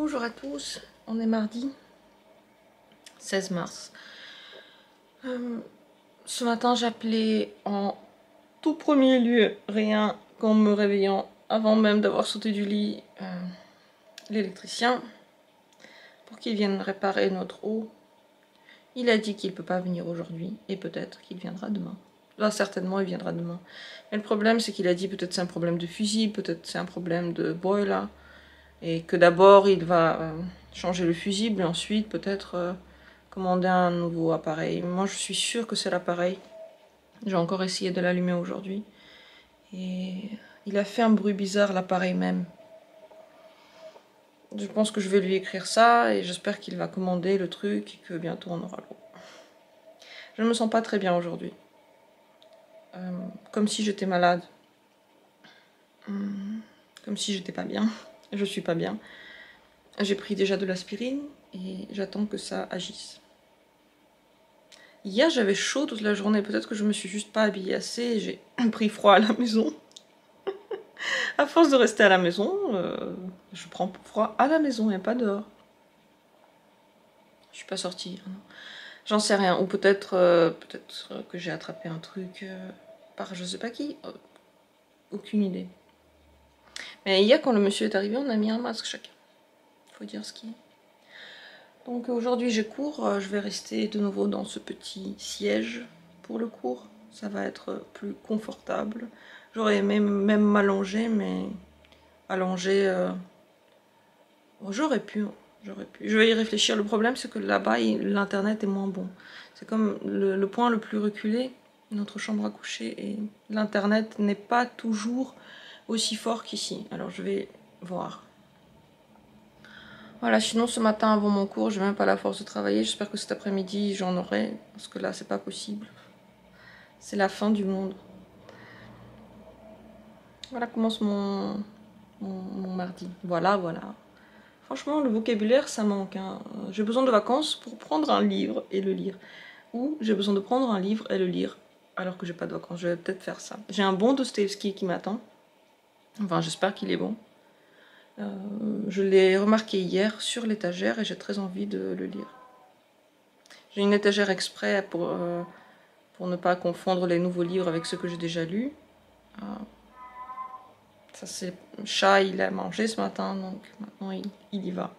Bonjour à tous, on est mardi 16 mars. Ce matin j'appelais en tout premier lieu, rien qu'en me réveillant, avant même d'avoir sauté du lit, l'électricien pour qu'il vienne réparer notre eau. Il a dit qu'il ne peut pas venir aujourd'hui et peut-être qu'il viendra demain. Là, certainement, il viendra demain. Mais le problème, c'est qu'il a dit peut-être c'est un problème de fusible, peut-être c'est un problème de boiler. Et que d'abord, il va changer le fusible et ensuite peut-être commander un nouveau appareil. Moi, je suis sûre que c'est l'appareil. J'ai encore essayé de l'allumer aujourd'hui. Et il a fait un bruit bizarre, l'appareil même. Je pense que je vais lui écrire ça et j'espère qu'il va commander le truc et que bientôt on aura l'eau. Je ne me sens pas très bien aujourd'hui. Comme si j'étais malade. Comme si j'étais pas bien. Je suis pas bien. J'ai pris déjà de l'aspirine et j'attends que ça agisse. Hier j'avais chaud toute la journée, peut-être que je me suis juste pas habillée assez et j'ai pris froid à la maison. À force de rester à la maison, je prends froid à la maison et pas dehors. Je suis pas sortie, non. J'en sais rien, ou peut-être que j'ai attrapé un truc par je sais pas qui, aucune idée. Mais hier quand le monsieur est arrivé, on a mis un masque chacun. Faut dire ce qui est. Donc aujourd'hui j'ai cours, je vais rester de nouveau dans ce petit siège pour le cours. Ça va être plus confortable. J'aurais aimé même m'allonger, mais allonger... j'aurais pu. Je vais y réfléchir. Le problème c'est que là-bas l'internet est moins bon. C'est comme le point le plus reculé, notre chambre à coucher, et l'internet n'est pas toujours aussi fort qu'ici. Alors je vais voir. Voilà, sinon ce matin avant mon cours, j'ai même pas la force de travailler. J'espère que cet après-midi j'en aurai, parce que là c'est pas possible. C'est la fin du monde. Voilà commence mon mardi. Voilà. Franchement, le vocabulaire ça manque. Hein. J'ai besoin de vacances pour prendre un livre et le lire. Ou j'ai besoin de prendre un livre et le lire, alors que j'ai pas de vacances. Je vais peut-être faire ça. J'ai un bon Dostoïevski qui m'attend. Enfin, j'espère qu'il est bon. Je l'ai remarqué hier sur l'étagère et j'ai très envie de le lire. J'ai une étagère exprès pour ne pas confondre les nouveaux livres avec ceux que j'ai déjà lus. Ça c'est le chat, il a mangé ce matin, donc maintenant il y va.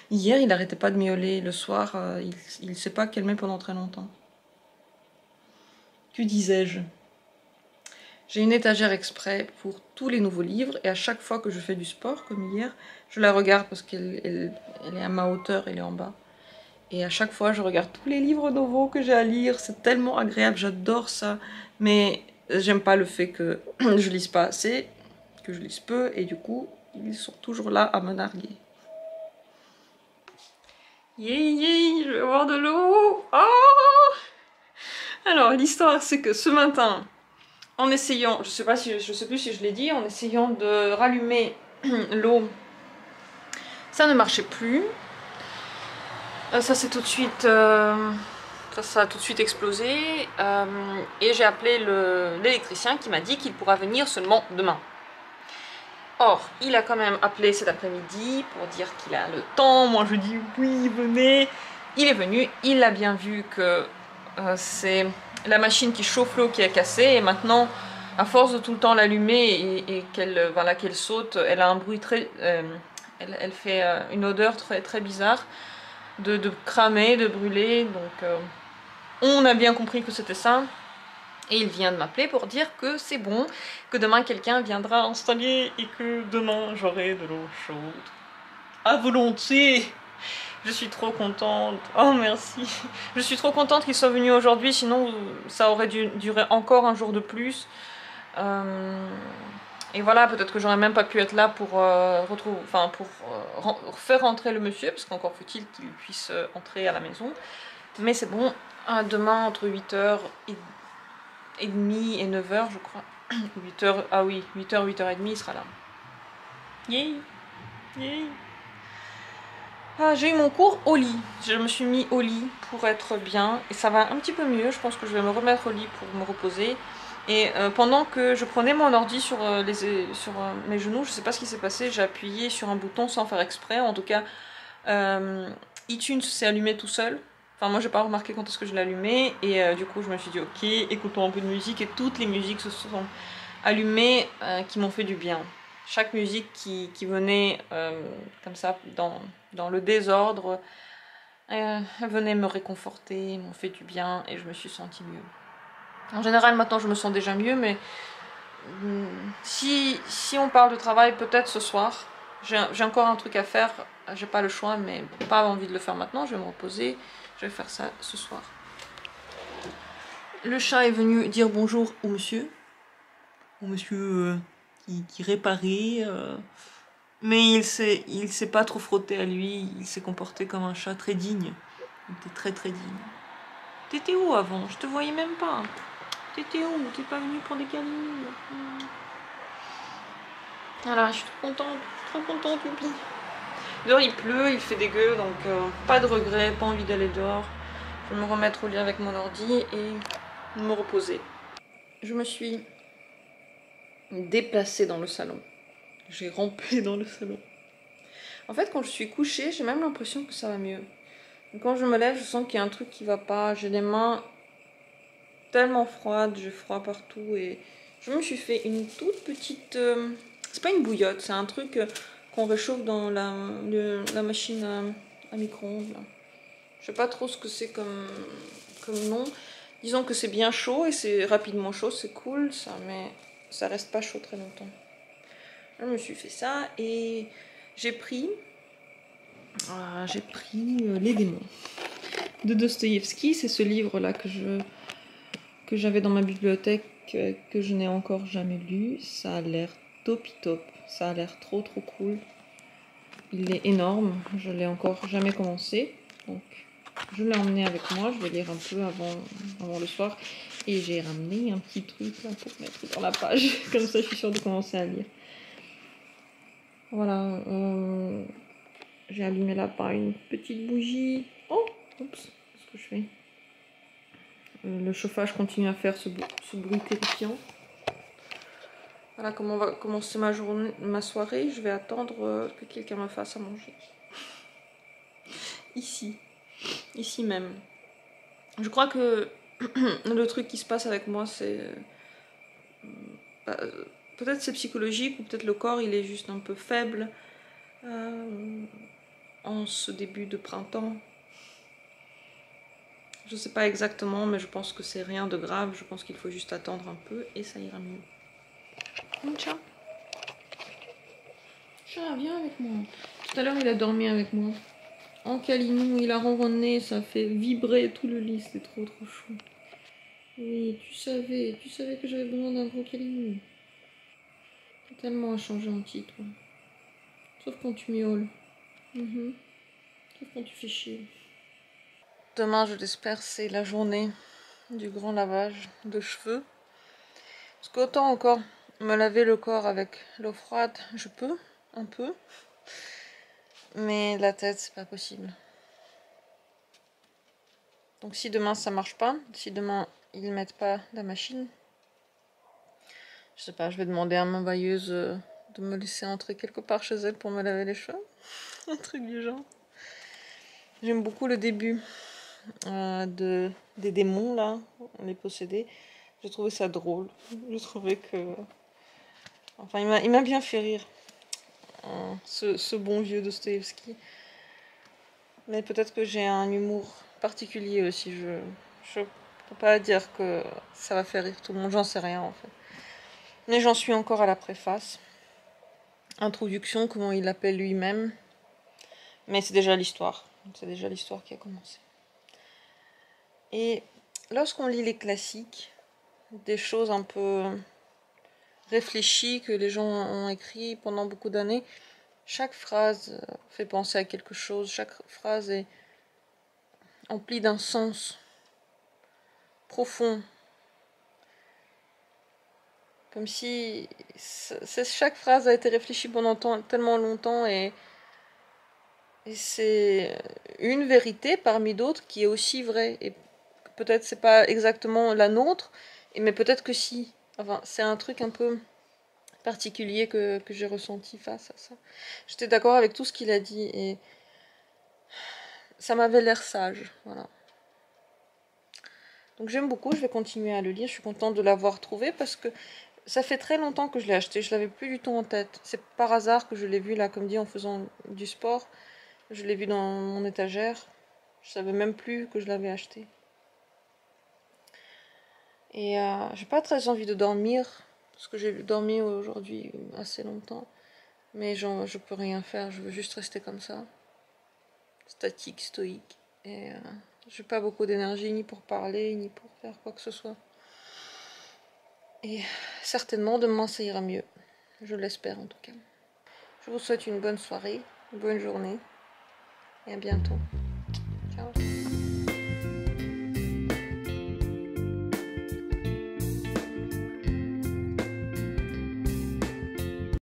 Hier il n'arrêtait pas de miauler, le soir il ne s'est pas calmé pendant très longtemps. Que disais-je ? J'ai une étagère exprès pour tous les nouveaux livres et à chaque fois que je fais du sport, comme hier, je la regarde parce qu'elle est à ma hauteur, elle est en bas. Et à chaque fois, je regarde tous les livres nouveaux que j'ai à lire, c'est tellement agréable, j'adore ça. Mais j'aime pas le fait que je lise pas assez, que je lise peu, et du coup, ils sont toujours là à me narguer. Yé, je vais boire de l'eau. Oh, alors, l'histoire, c'est que ce matin... En essayant, je sais plus si je l'ai dit, en essayant de rallumer l'eau, ça ne marchait plus. Ça a tout de suite explosé. Et j'ai appelé l'électricien qui m'a dit qu'il pourra venir seulement demain. Or, il a quand même appelé cet après-midi pour dire qu'il a le temps. Moi je dis oui, venez. Il est venu, il a bien vu que c'est la machine qui chauffe l'eau qui est cassée et maintenant à force de tout le temps l'allumer et qu'elle saute, elle a un bruit très elle fait une odeur très très bizarre de cramer, de brûler, donc on a bien compris que c'était ça et il vient de m'appeler pour dire que c'est bon, que demain quelqu'un viendra installer et que demain j'aurai de l'eau chaude à volonté. Je suis trop contente. Oh merci. Je suis trop contente qu'il soit venu aujourd'hui, sinon ça aurait dû durer encore un jour de plus. Et voilà, peut-être que j'aurais même pas pu être là pour faire rentrer le monsieur, parce qu'encore faut-il qu'il puisse entrer à la maison. Mais c'est bon, demain entre 8h30 et 9h je crois. 8h, ah oui, 8h, 8h30 il sera là. Yay. J'ai eu mon cours au lit. Je me suis mis au lit pour être bien et ça va un petit peu mieux. Je pense que je vais me remettre au lit pour me reposer Et pendant que je prenais mon ordi sur, mes genoux, je sais pas ce qui s'est passé, j'ai appuyé sur un bouton sans faire exprès. En tout cas, iTunes s'est allumé tout seul. Enfin, moi, j'ai pas remarqué quand est-ce que je l'ai allumé. Et du coup, je me suis dit, ok, écoutons un peu de musique. Et toutes les musiques se sont allumées qui m'ont fait du bien. Chaque musique qui venait comme ça dans le désordre, venait me réconforter, m'ont fait du bien et je me suis sentie mieux. En général, maintenant, je me sens déjà mieux, mais si on parle de travail, peut-être ce soir. J'ai encore un truc à faire, j'ai pas le choix, mais pas envie de le faire maintenant, je vais me reposer, je vais faire ça ce soir. Le chat est venu dire bonjour au monsieur qui réparait, mais il s'est pas trop frotté à lui, il s'est comporté comme un chat très digne, il était très très digne. T'étais où avant? Je te voyais même pas. T'étais où? T'es pas venu pour des câlins? Voilà, je suis trop contente, Youpi. Dehors il pleut, il fait dégueu, donc pas de regret, pas envie d'aller dehors. Je vais me remettre au lit avec mon ordi et me reposer. Je me suis déplacée dans le salon. J'ai rampé dans le salon. En fait, quand je suis couchée, j'ai même l'impression que ça va mieux. Quand je me lève, je sens qu'il y a un truc qui va pas. J'ai les mains tellement froides, j'ai froid partout et je me suis fait une toute petite... c'est pas une bouillotte, c'est un truc qu'on réchauffe dans la machine à micro-ondes. Je sais pas trop ce que c'est comme nom. Disons que c'est bien chaud et c'est rapidement chaud, c'est cool ça, mais ça reste pas chaud très longtemps. Je me suis fait ça et j'ai pris Les démons de Dostoïevski. C'est ce livre là que j'avais dans ma bibliothèque, que je n'ai encore jamais lu. Ça a l'air topi top, ça a l'air trop cool. Il est énorme, je l'ai encore jamais commencé, donc je l'ai emmené avec moi, je vais lire un peu avant le soir. Et j'ai ramené un petit truc là pour mettre dans la page, comme ça je suis sûre de commencer à lire. Voilà, j'ai allumé là par une petite bougie. Oh, oups, qu'est-ce que je fais? Le chauffage continue à faire ce bruit terrifiant. Voilà comment va commencer ma soirée. Je vais attendre que quelqu'un me fasse à manger. Ici même. Je crois que le truc qui se passe avec moi, c'est... peut-être c'est psychologique, ou peut-être le corps, il est juste un peu faible en ce début de printemps. Je sais pas exactement, mais je pense que c'est rien de grave. Je pense qu'il faut juste attendre un peu et ça ira mieux. Chat. Chat, viens avec moi. Tout à l'heure, il a dormi avec moi. En câlinou, il a ronronné, ça fait vibrer tout le lit, c'était trop chou. Oui, tu savais que j'avais besoin d'un gros câlinou. T'as tellement à changer en petit, toi. Sauf quand tu miaules. Sauf quand tu fais chier. Demain, je l'espère, c'est la journée du grand lavage de cheveux. Parce qu'autant encore me laver le corps avec l'eau froide, je peux, un peu. Mais la tête, c'est pas possible. Donc si demain ça marche pas, si demain ils mettent pas la machine, je sais pas, je vais demander à ma bailleuse de me laisser entrer quelque part chez elle pour me laver les cheveux. Un truc du genre. J'aime beaucoup le début des démons là, les possédés. J'ai trouvé ça drôle. Je trouvais que... Enfin, il m'a bien fait rire. Ce bon vieux Dostoïevski. Mais peut-être que j'ai un humour particulier aussi. Je peux pas dire que ça va faire rire tout le monde, j'en sais rien en fait. Mais j'en suis encore à la préface. Introduction, comment il l'appelle lui-même. Mais c'est déjà l'histoire. C'est déjà l'histoire qui a commencé. Et lorsqu'on lit les classiques, des choses un peu réfléchies que les gens ont écrit pendant beaucoup d'années, chaque phrase fait penser à quelque chose, chaque phrase est emplie d'un sens profond. Comme si chaque phrase a été réfléchie pendant tellement longtemps et c'est une vérité parmi d'autres qui est aussi vraie. Et peut-être c'est pas exactement la nôtre, mais peut-être que si. Enfin, c'est un truc un peu particulier que j'ai ressenti face à ça. J'étais d'accord avec tout ce qu'il a dit et ça m'avait l'air sage, voilà. Donc j'aime beaucoup, je vais continuer à le lire, je suis contente de l'avoir trouvé parce que ça fait très longtemps que je l'ai acheté, je l'avais plus du tout en tête. C'est par hasard que je l'ai vu là, comme dit, en faisant du sport. Je l'ai vu dans mon étagère, je savais même plus que je l'avais acheté. Et j'ai pas très envie de dormir, parce que j'ai dormi aujourd'hui assez longtemps. Mais je peux rien faire, je veux juste rester comme ça. Statique, stoïque. Et j'ai pas beaucoup d'énergie ni pour parler, ni pour faire quoi que ce soit. Et certainement demain ça ira mieux. Je l'espère en tout cas. Je vous souhaite une bonne soirée, une bonne journée et à bientôt.